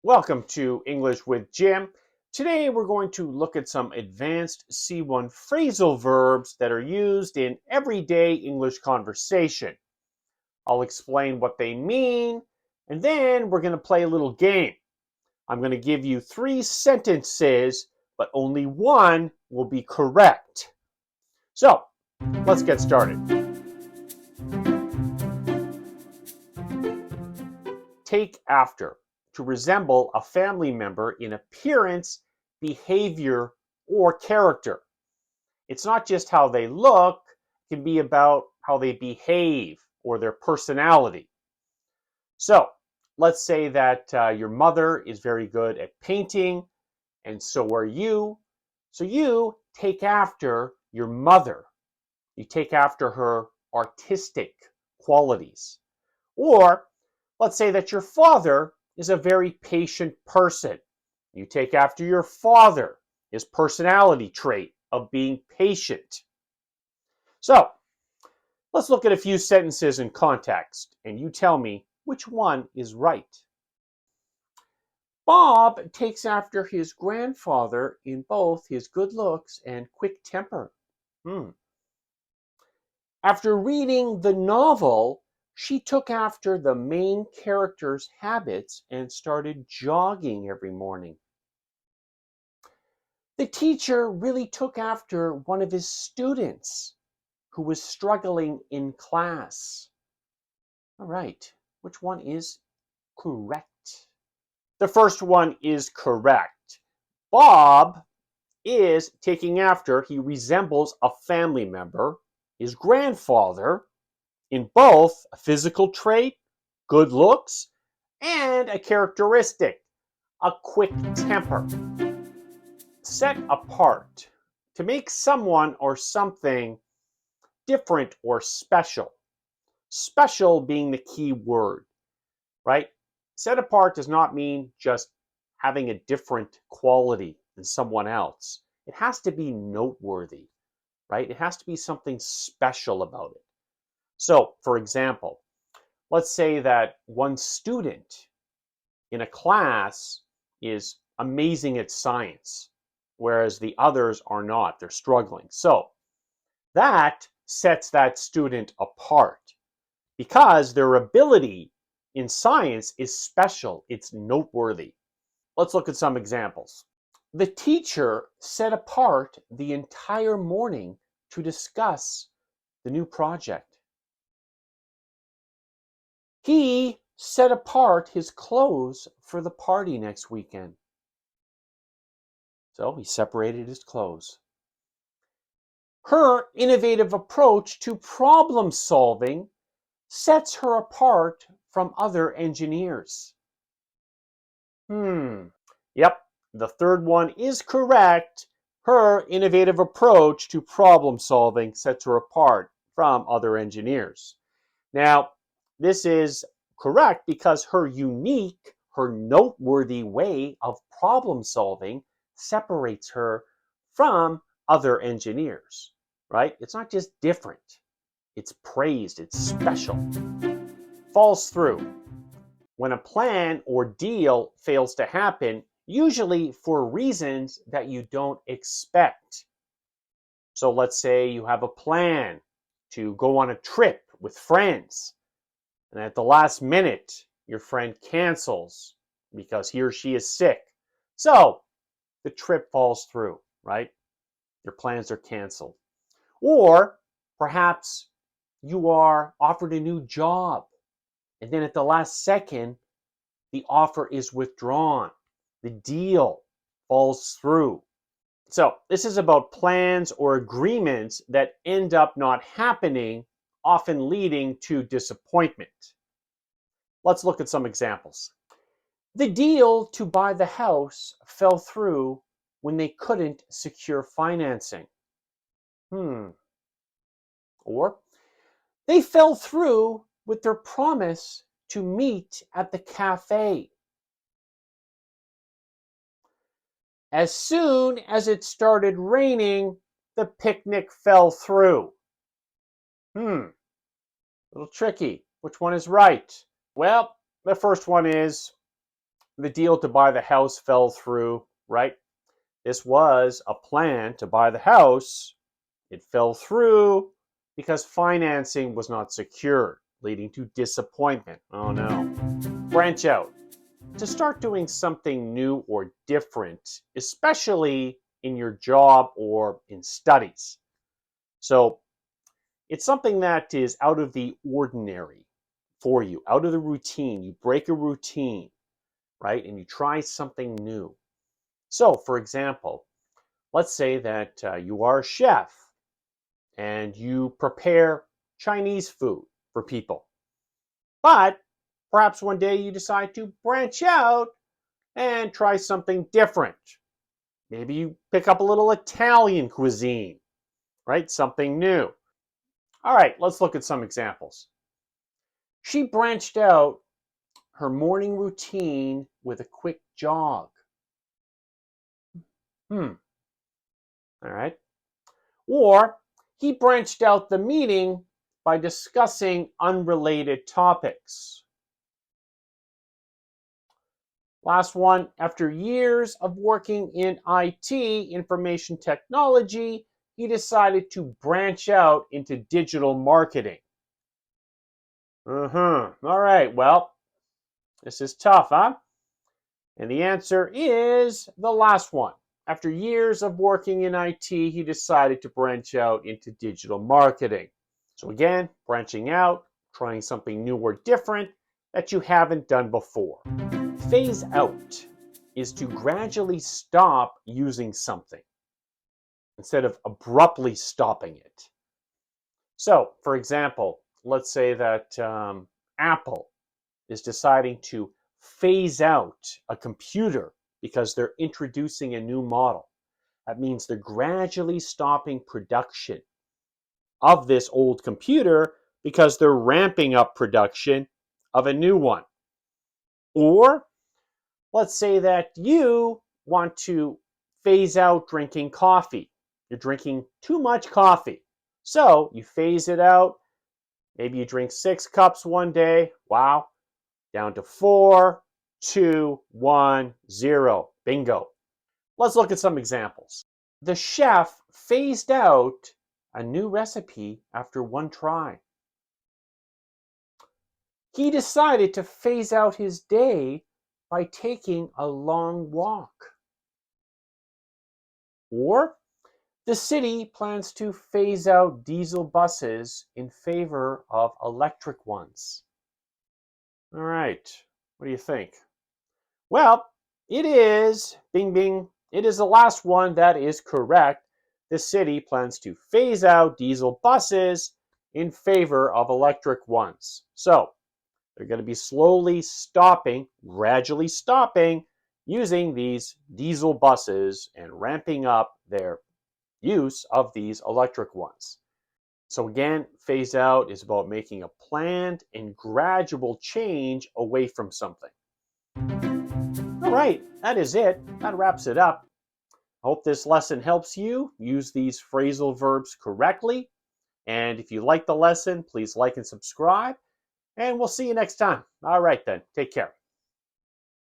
Welcome to English with Jim. Today we're going to look at some advanced C1 phrasal verbs that are used in everyday English conversation. I'll explain what they mean, and then we're going to play a little game. I'm going to give you 3 sentences, but only one will be correct. So, let's get started. Take after. To resemble a family member in appearance, behavior, or character. It's not just how they look, it can be about how they behave or their personality. So, let's say that your mother is very good at painting, and so are you. So, you take after your mother. You take after her artistic qualities. Or, let's say that your father is a very patient person. You take after your father, his personality trait of being patient. So, let's look at a few sentences in context, and you tell me which one is right. Bob takes after his grandfather in both his good looks and quick temper. After reading the novel, she took after the main character's habits and started jogging every morning. The teacher really took after one of his students who was struggling in class. All right, which one is correct? The first one is correct. Bob is taking after, he resembles a family member, his grandfather, in both a physical trait, good looks, and a characteristic, a quick temper. Set apart. To make someone or something different or special. Special being the key word, right? Set apart does not mean just having a different quality than someone else. It has to be noteworthy, right? It has to be something special about it. So, for example, let's say that one student in a class is amazing at science, whereas the others are not. They're struggling. So, that sets that student apart because their ability in science is special, it's noteworthy. Let's look at some examples. The teacher set apart the entire morning to discuss the new project. He set apart his clothes for the party next weekend. So he separated his clothes. Her innovative approach to problem solving sets her apart from other engineers. Yep, the third one is correct. Her innovative approach to problem solving sets her apart from other engineers. Now, this is correct because her unique, her noteworthy way of problem solving separates her from other engineers, right? It's not just different, it's praised, it's special. Falls through. When a plan or deal fails to happen, usually for reasons that you don't expect. So let's say you have a plan to go on a trip with friends, and at the last minute, your friend cancels because he or she is sick. So the trip falls through, right? Your plans are canceled. Or perhaps you are offered a new job, and then at the last second, the offer is withdrawn. The deal falls through. So this is about plans or agreements that end up not happening, often leading to disappointment. Let's look at some examples. The deal to buy the house fell through when they couldn't secure financing. Or they fell through with their promise to meet at the cafe. As soon as it started raining, the picnic fell through. A little tricky. Which one is right? Well, the first one is the deal to buy the house fell through, right? This was a plan to buy the house. It fell through because financing was not secured, leading to disappointment. Oh no. Branch out. To start doing something new or different, especially in your job or in studies. So it's something that is out of the ordinary for you, out of the routine. You break a routine, right? And you try something new. So, for example, let's say that you are a chef and you prepare Chinese food for people. But perhaps one day you decide to branch out and try something different. Maybe you pick up a little Italian cuisine, right? Something new. All right, let's look at some examples. She branched out her morning routine with a quick jog. All right. Or he branched out the meeting by discussing unrelated topics. Last one, after years of working in IT, information technology, he decided to branch out into digital marketing. All right, well, this is tough, huh? And the answer is the last one. After years of working in IT, he decided to branch out into digital marketing. So again, branching out, trying something new or different that you haven't done before. Phase out is to gradually stop using something instead of abruptly stopping it. So, for example, let's say that Apple is deciding to phase out a computer because they're introducing a new model. That means they're gradually stopping production of this old computer because they're ramping up production of a new one. Or let's say that you want to phase out drinking coffee. You're drinking too much coffee. So you phase it out. Maybe you drink 6 cups one day. Wow. Down to 4, 2, 1, 0. Bingo. Let's look at some examples. The chef phased out a new recipe after one try. He decided to phase out his day by taking a long walk. Or the city plans to phase out diesel buses in favor of electric ones. All right, what do you think? Well, it is, bing bing, it is the last one that is correct. The city plans to phase out diesel buses in favor of electric ones. So they're going to be slowly stopping, gradually stopping, using these diesel buses and ramping up their use of these electric ones. So again, phase out is about making a planned and gradual change away from something. All right, that is it. That wraps it up. I hope this lesson helps you use these phrasal verbs correctly. And if you like the lesson, please like and subscribe. And we'll see you next time. All right then, take care.